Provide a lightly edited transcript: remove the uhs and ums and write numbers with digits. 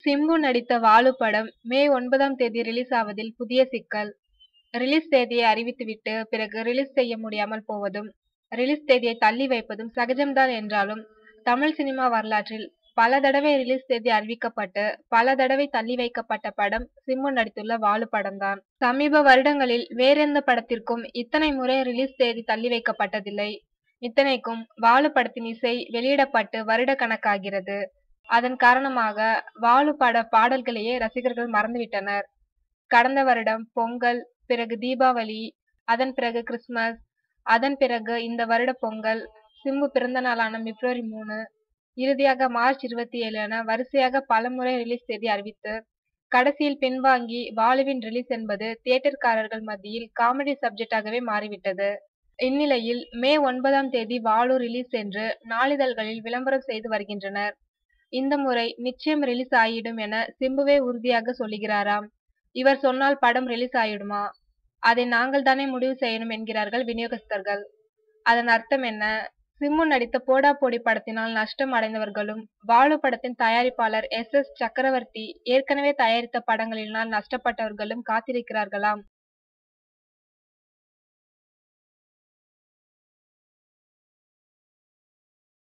சிம்பு நடித்த வாலு படம் மே 9ஆம் தேதி ரிலீஸ் ஆவதில் புதிய சிக்கல். ரிலீஸ் தேதியை அறிவித்துவிட்டு பிறகு ரிலீஸ் செய்ய முடியாமல் போவதும், ரிலீஸ் தேதியை தள்ளி வைப்பதும் சகஜம்தான் என்றாலும், தமிழ் சினிமா வரலாற்றில் பல தடவை ரிலீஸ் தேதி அறிவிக்கப்பட்டு, பல தடவை தள்ளி வைக்கப்பட்ட படம் சிம்பு நடித்துள்ள வாலு படம்தான். சமீப வருடங்களில் வேறெந்த படத்திற்கும் இத்தனை முறை ரிலீஸ் தேதி தள்ளி வைக்கப்பட்டதில்லை. இத்தனைக்கும் வாலு படத்தின் இசை வெளியிடப்பட்டு வருட கணக்காகிறது. அதன் காரணமாக வாலு பட பாடல்களையே ரசிகர்கள் மறந்துவிட்டனர். கடந்த வருடம் பொங்கல், பிறகு தீபாவளி, அதன் பிறகு கிறிஸ்துமஸ், அதன் பிறகு இந்த வருட பொங்கல், சிம்பு பிறந்த நாளான பிப்ரவரி 3, இறுதியாக மார்ச் 27 என வரிசையாக பலமுறை ரிலீஸ் தேதி அறிவித்து, கடைசியில் பின்வாங்கி வாலுவின் ரிலீஸ் என்பது தியேட்டர்காரர்கள் மத்தியில் காமெடி சப்ஜெக்டாகவே மாறிவிட்டது. இந்நிலையில் மே 9ஆம் தேதி வாலு ரிலீஸ் என்று நாளிதழ்களில் விளம்பரம் செய்து வருகின்றனர். இந்த முறை நிச்சயம் ரிலீஸ் ஆயிடும் என சிம்புவே உறுதியாக சொல்லுகிறாராம். இவர் சொன்னால் படம் ரிலீஸ் ஆயிடுமா? அதை நாங்கள் தானே முடிவு செய்யணும் என்கிறார்கள் விநியோகஸ்தர்கள். அதன் அர்த்தம் என்ன? சிம்பு நடித்த போடா போடி படத்தினால் நஷ்டம் அடைந்தவர்களும், வாலு படத்தின் தயாரிப்பாளர் எஸ். எஸ். சக்கரவர்த்தி ஏற்கனவே தயாரித்த படங்களினால் நஷ்டப்பட்டவர்களும் காத்திருக்கிறார்களாம்.